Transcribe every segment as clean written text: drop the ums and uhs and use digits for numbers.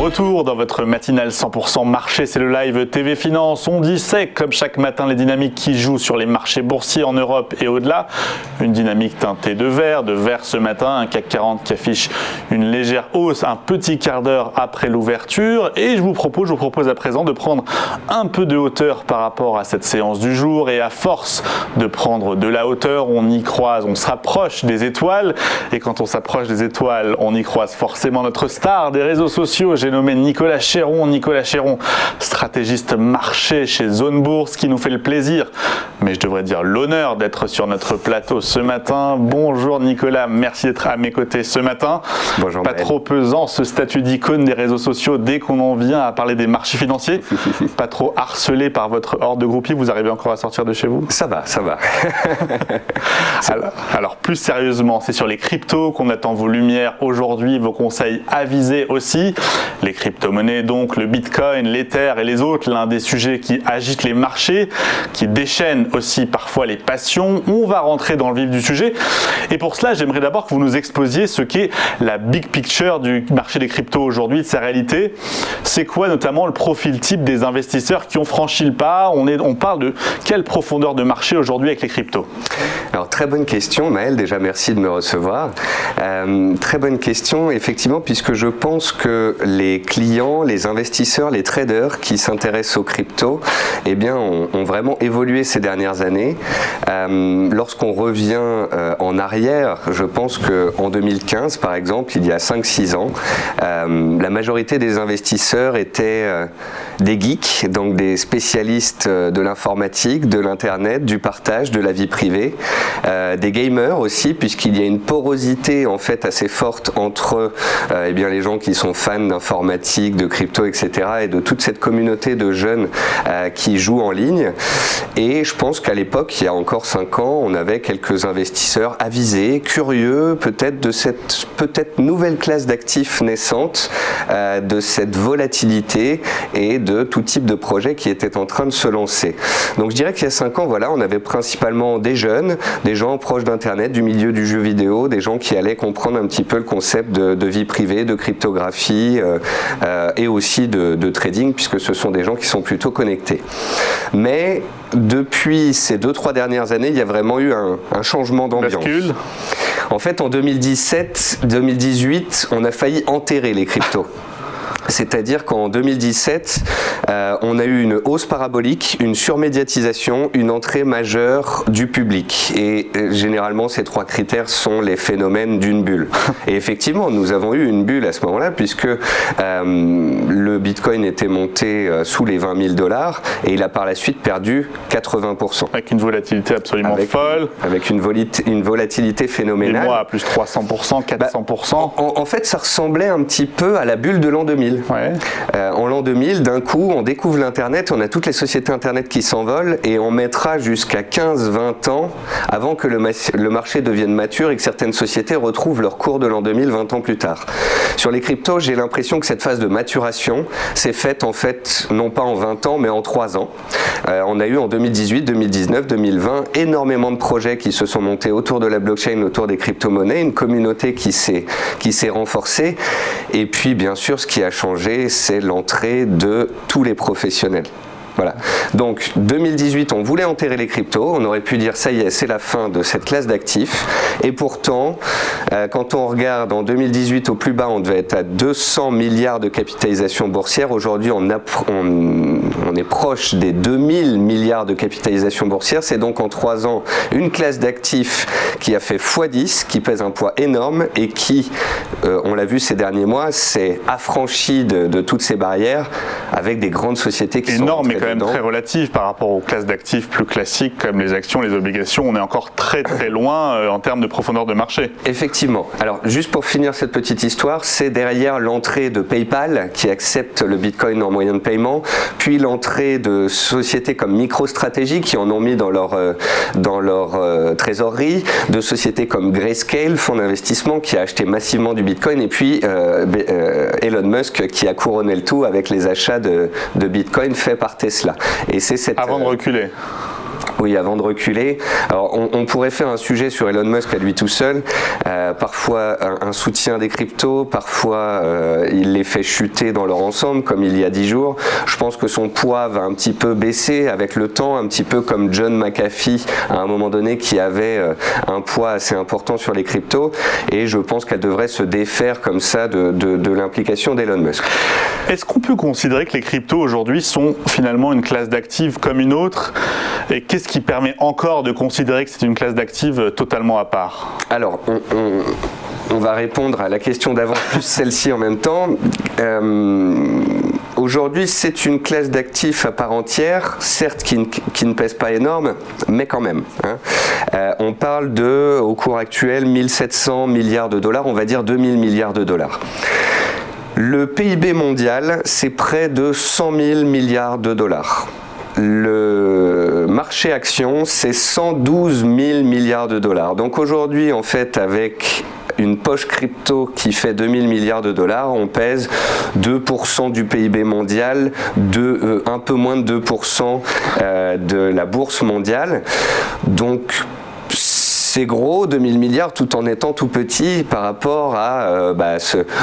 retour dans votre matinale 100% marché, c'est le live TV Finance. On dissèque comme chaque matin les dynamiques qui jouent sur les marchés boursiers en Europe et au-delà. Une dynamique teintée de vert ce matin, un CAC 40 qui affiche une légère hausse un petit quart d'heure après l'ouverture. Et je vous propose à présent de prendre un peu de hauteur par rapport à cette séance du jour. Et à force de prendre de la hauteur, on y croise, on se rapproche des étoiles. Et quand on s'approche des étoiles, on y croise forcément notre star des réseaux sociaux. J'ai nommé Nicolas Chéron. Nicolas Chéron, stratégiste marché chez Zone Bourse, qui nous fait le plaisir, mais je devrais dire l'honneur d'être sur notre plateau ce matin. Bonjour Nicolas, merci d'être à mes côtés ce matin. Bonjour. Pas trop pesant ce statut d'icône des réseaux sociaux dès qu'on en vient à parler des marchés financiers. Pas trop harcelé par votre horde de groupies, vous arrivez encore à sortir de chez vous? Ça va. Alors plus sérieusement, c'est sur les cryptos qu'on attend vos lumières aujourd'hui, vos conseils avisés aussi. Les crypto-monnaies donc, le Bitcoin, l'Ether et les autres, l'un des sujets qui agitent les marchés, qui déchaînent aussi parfois les passions. On va rentrer dans le vif du sujet. Et pour cela, j'aimerais d'abord que vous nous exposiez ce qu'est la big picture du marché des cryptos aujourd'hui, de sa réalité. C'est quoi notamment le profil type des investisseurs qui ont franchi le pas? On parle de quelle profondeur de marché aujourd'hui avec les cryptos? Alors très bonne question Maël, déjà merci de me recevoir. Très bonne question effectivement, puisque je pense que les clients, les investisseurs, les traders qui s'intéressent aux cryptos, eh bien ont vraiment évolué ces dernières années. Lorsqu'on revient en arrière, je pense qu'en 2015 par exemple, il y a 5-6 ans, la majorité des investisseurs étaient des geeks, donc des spécialistes de l'informatique, de l'internet, du partage, de la vie privée, des gamers aussi, puisqu'il y a une porosité en fait assez forte entre eh bien, les gens qui sont fans d'informatique, de crypto, etc. et de toute cette communauté de jeunes qui jouent en ligne. Et je pense qu'à l'époque, il y a encore 5 ans, on avait quelques investisseurs avisés, curieux peut-être de cette nouvelle classe d'actifs naissante, de cette volatilité et de tout type de projet qui était en train de se lancer. Donc je dirais qu'il y a 5 ans, voilà, on avait principalement des jeunes, des gens proches d'Internet, du milieu du jeu vidéo, des gens qui allaient comprendre un petit peu le concept de vie privée, de cryptographie et aussi de trading, puisque ce sont des gens qui sont plutôt connectés. Mais depuis ces 2-3 dernières années, il y a vraiment eu un changement d'ambiance. En fait, en 2017-2018, on a failli enterrer les cryptos. C'est-à-dire qu'en 2017, on a eu une hausse parabolique, une surmédiatisation, une entrée majeure du public. Et généralement, ces 3 critères sont les phénomènes d'une bulle. Et effectivement, nous avons eu une bulle à ce moment-là, puisque le Bitcoin était monté sous les $20 000 et il a par la suite perdu 80%. Avec une volatilité absolument folle. Avec une volatilité phénoménale. Des mois à plus 300%, 400%. En fait, ça ressemblait un petit peu à la bulle de l'an 2000. Ouais. En l'an 2000, d'un coup, on découvre l'Internet, on a toutes les sociétés Internet qui s'envolent et on mettra jusqu'à 15-20 ans avant que le marché devienne mature et que certaines sociétés retrouvent leur cours de l'an 2000 20 ans plus tard. Sur les cryptos, j'ai l'impression que cette phase de maturation s'est faite en fait, non pas en 20 ans, mais en 3 ans. On a eu en 2018, 2019, 2020 énormément de projets qui se sont montés autour de la blockchain, autour des crypto-monnaies, une communauté qui s'est renforcée et puis bien sûr ce qui a changé, c'est l'entrée de tous les professionnels. Voilà. Donc 2018, on voulait enterrer les cryptos, on aurait pu dire ça y est, c'est la fin de cette classe d'actifs. Et pourtant, quand on regarde en 2018 au plus bas, on devait être à 200 milliards de capitalisation boursière. Aujourd'hui, on est proche des 2000 milliards de capitalisation boursière. C'est donc en 3 ans une classe d'actifs qui a fait x10, qui pèse un poids énorme et qui, on l'a vu ces derniers mois, s'est affranchi de toutes ces barrières avec des grandes sociétés qui énorme, sont mais quand même très relative par rapport aux classes d'actifs plus classiques comme les actions, les obligations. On est encore très loin en termes de profondeur de marché. Effectivement. Alors juste pour finir cette petite histoire, c'est derrière l'entrée de PayPal qui accepte le Bitcoin en moyen de paiement, puis l'entrée de sociétés comme MicroStrategy qui en ont mis dans leur trésorerie, de sociétés comme Grayscale, fonds d'investissement qui a acheté massivement du Bitcoin, et puis Elon Musk qui a couronné le tout avec les achats de Bitcoin faits par Tesla. Et c'est cette, avant de reculer. Oui, avant de reculer, alors on pourrait faire un sujet sur Elon Musk à lui tout seul. Parfois un soutien des cryptos, parfois il les fait chuter dans leur ensemble, comme il y a 10 jours. Je pense que son poids va un petit peu baisser avec le temps, un petit peu comme John McAfee à un moment donné qui avait un poids assez important sur les cryptos, et je pense qu'elle devrait se défaire comme ça de l'implication d'Elon Musk. Est-ce qu'on peut considérer que les cryptos aujourd'hui sont finalement une classe d'actifs comme une autre, et qu'est-ce qui permet encore de considérer que c'est une classe d'actifs totalement à part? Alors, on va répondre à la question d'avant plus celle-ci en même temps. Aujourd'hui, c'est une classe d'actifs à part entière, certes qui ne pèse pas énorme, mais quand même. On parle au cours actuel, 1700 milliards de dollars, on va dire 2000 milliards de dollars. Le PIB mondial, c'est près de 100 000 milliards de dollars. Le marché action, c'est 112 000 milliards de dollars. Donc aujourd'hui, en fait, avec une poche crypto qui fait 2000 milliards de dollars, on pèse 2% du PIB mondial, un peu moins de 2% de la bourse mondiale. Donc, c'est gros, 2000 milliards, tout en étant tout petit par rapport à,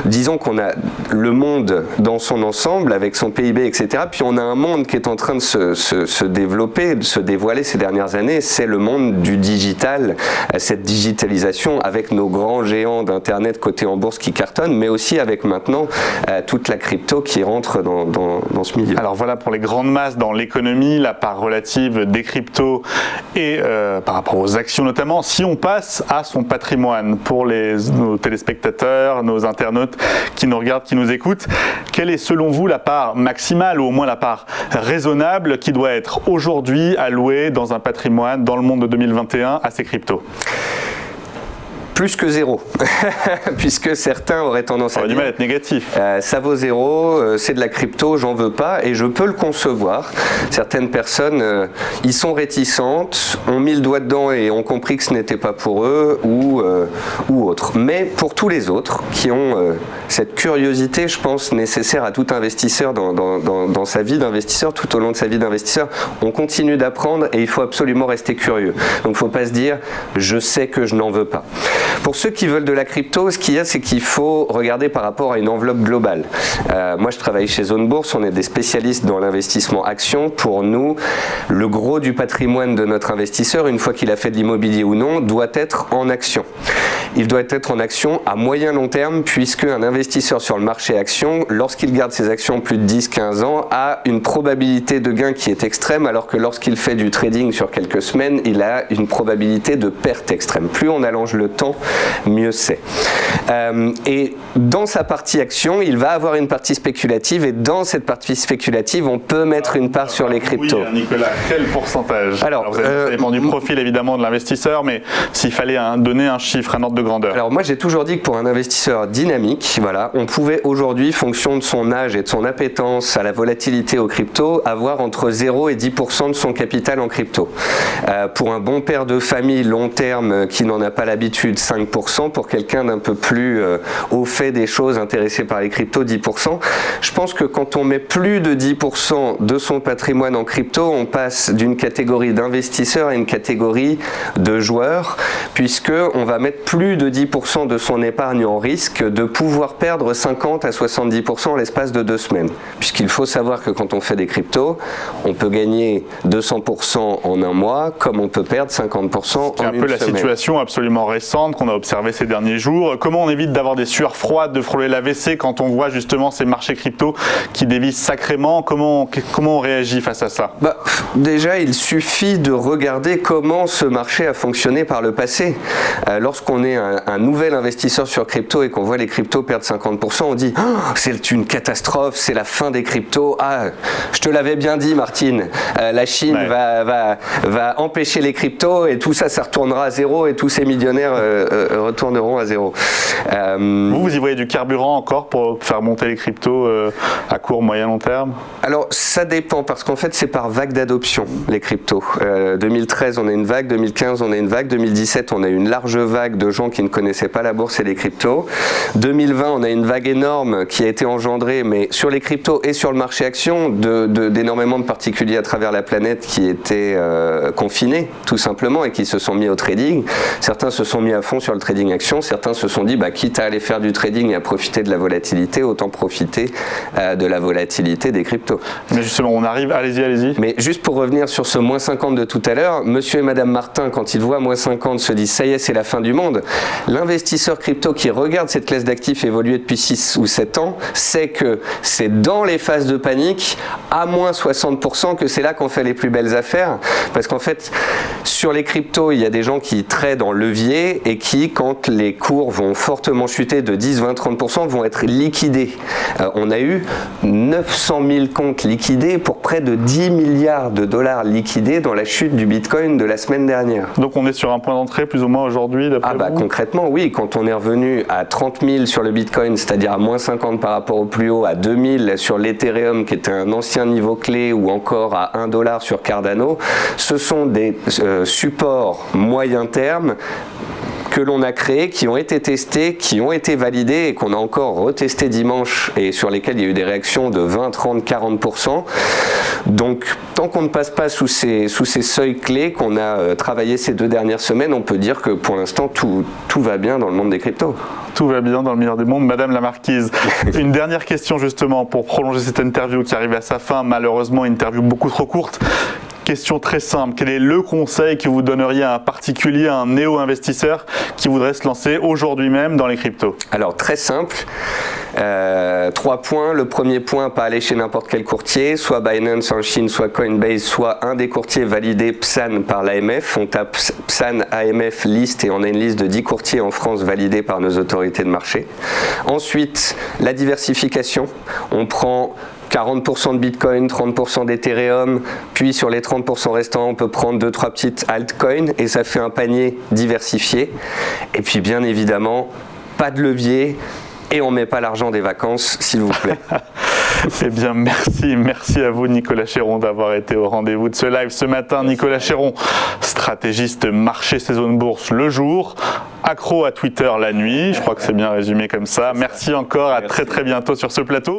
disons qu'on a le monde dans son ensemble avec son PIB, etc. Puis on a un monde qui est en train de se développer, de se dévoiler ces dernières années. C'est le monde du digital, cette digitalisation avec nos grands géants d'Internet cotés en bourse qui cartonnent, mais aussi avec maintenant toute la crypto qui rentre dans ce milieu. Alors voilà pour les grandes masses dans l'économie, la part relative des cryptos et par rapport aux actions notamment. Si on passe à son patrimoine, pour nos téléspectateurs, nos internautes qui nous regardent, qui nous écoutent, quelle est selon vous la part maximale ou au moins la part raisonnable qui doit être aujourd'hui allouée dans un patrimoine dans le monde de 2021 à ces cryptos? Plus que zéro, puisque certains auraient tendance à dire... du mal à être négatif. Ça vaut zéro, c'est de la crypto, j'en veux pas, et je peux le concevoir. Certaines personnes y sont réticentes, ont mis le doigt dedans et ont compris que ce n'était pas pour eux, ou autre. Mais pour tous les autres qui ont cette curiosité, je pense, nécessaire à tout investisseur dans sa vie d'investisseur, tout au long de sa vie d'investisseur, on continue d'apprendre et il faut absolument rester curieux. Donc il ne faut pas se dire « je sais que je n'en veux pas ». Pour ceux qui veulent de la crypto, ce qu'il y a, c'est qu'il faut regarder par rapport à une enveloppe globale. Moi, je travaille chez Zone Bourse, on est des spécialistes dans l'investissement action. Pour nous, le gros du patrimoine de notre investisseur, une fois qu'il a fait de l'immobilier ou non, doit être en action. Il doit être en action à moyen long terme, puisque un investisseur sur le marché action, lorsqu'il garde ses actions plus de 10-15 ans, a une probabilité de gain qui est extrême, alors que lorsqu'il fait du trading sur quelques semaines, il a une probabilité de perte extrême. Plus on allonge le temps, mieux c'est. Et dans sa partie action, il va avoir une partie spéculative, et dans cette partie spéculative, on peut mettre une part sur les cryptos. Oui, Nicolas, quel pourcentage? Alors ça dépend du profil évidemment de l'investisseur, mais s'il fallait donner un chiffre, un ordre de grandeur. Alors moi j'ai toujours dit que pour un investisseur dynamique, voilà, on pouvait aujourd'hui, fonction de son âge et de son appétence à la volatilité aux cryptos, avoir entre 0 et 10% de son capital en crypto. Pour un bon père de famille long terme qui n'en a pas l'habitude, 5%. Pour quelqu'un d'un peu plus au fait des choses, intéressé par les cryptos, 10%. Je pense que quand on met plus de 10% de son patrimoine en crypto, on passe d'une catégorie d'investisseurs à une catégorie de joueurs, puisque on va mettre plus de 10% de son épargne en risque de pouvoir perdre 50 à 70% en l'espace de 2 semaines. Puisqu'il faut savoir que quand on fait des cryptos, on peut gagner 200% en un mois, comme on peut perdre 50% en une semaine. C'est un peu la situation absolument récente qu'on a observée ces derniers jours. Comment on évite d'avoir des sueurs froides, de frôler l'AVC quand on voit justement ces marchés crypto qui dévissent sacrément? Comment on réagit face à ça? Déjà, il suffit de regarder comment ce marché a fonctionné par le passé. Lorsqu'on est un nouvel investisseur sur crypto et qu'on voit les cryptos perdre 50%, on dit c'est une catastrophe, c'est la fin des cryptos. Ah, je te l'avais bien dit, Martine, la Chine va empêcher les cryptos et tout ça, ça retournera à zéro et tous ces millionnaires retourneront à zéro. Vous y voyez du carburant encore pour faire monter les cryptos à court, moyen, long terme? Alors ça dépend parce qu'en fait c'est par vague d'adoption les cryptos. 2013 on a une vague, 2015 on a une vague, 2017 on a une large vague de gens qui ne connaissaient pas la bourse et les cryptos. 2020 on a une vague énorme qui a été engendrée mais sur les cryptos et sur le marché action d'énormément de particuliers à travers la planète qui étaient confinés tout simplement et qui se sont mis au trading. Certains se sont mis à fond sur le trading action, certains se sont dit quitte à aller faire du trading et à profiter de la volatilité, autant profiter de la volatilité des cryptos. Mais justement, on arrive, allez-y. Mais juste pour revenir sur ce moins 50 de tout à l'heure, monsieur et madame Martin, quand ils voient moins 50, se disent ça y est, c'est la fin du monde. L'investisseur crypto qui regarde cette classe d'actifs évoluer depuis 6 ou 7 ans sait que c'est dans les phases de panique, à moins 60%, que c'est là qu'on fait les plus belles affaires. Parce qu'en fait, sur les cryptos, il y a des gens qui tradent en levier et qui, quand les cours vont fortement chuter de 10, 20, 30%, vont être liquidés. On a eu 900 000 comptes liquidés pour près de 10 milliards de dollars liquidés dans la chute du Bitcoin de la semaine dernière. Donc on est sur un point d'entrée plus ou moins aujourd'hui d'après vous? Concrètement oui, quand on est revenu à 30 000 sur le Bitcoin, c'est-à-dire à moins 50 par rapport au plus haut, à 2000 sur l'Ethereum qui était un ancien niveau clé ou encore à 1 dollar sur Cardano, ce sont des supports moyen terme que l'on a créés, qui ont été testés, qui ont été validés et qu'on a encore retesté dimanche et sur lesquels il y a eu des réactions de 20, 30, 40%. Donc tant qu'on ne passe pas sous ces seuils clés qu'on a travaillé ces 2 dernières semaines, on peut dire que pour l'instant tout va bien dans le monde des cryptos. Tout va bien dans le meilleur des mondes, Madame la Marquise. Une dernière question justement pour prolonger cette interview qui arrive à sa fin, malheureusement une interview beaucoup trop courte. Question très simple, quel est le conseil que vous donneriez à un particulier, à un néo-investisseur qui voudrait se lancer aujourd'hui même dans les cryptos? Alors très simple, 3 points. Le premier point, pas aller chez n'importe quel courtier, soit Binance en Chine, soit Coinbase, soit un des courtiers validés PSAN par l'AMF. On tape PSAN AMF liste et on a une liste de 10 courtiers en France validés par nos autorités de marché. Ensuite, la diversification. On prend 40% de Bitcoin, 30% d'Ethereum, puis sur les 30% restants, on peut prendre 2-3 petites altcoins et ça fait un panier diversifié. Et puis bien évidemment, pas de levier et on ne met pas l'argent des vacances, s'il vous plaît. Eh bien, merci à vous Nicolas Chéron d'avoir été au rendez-vous de ce live ce matin. Nicolas Chéron, stratégiste marché saison de bourse le jour, accro à Twitter la nuit, je crois que c'est bien résumé comme ça. Merci encore, à très bientôt sur ce plateau.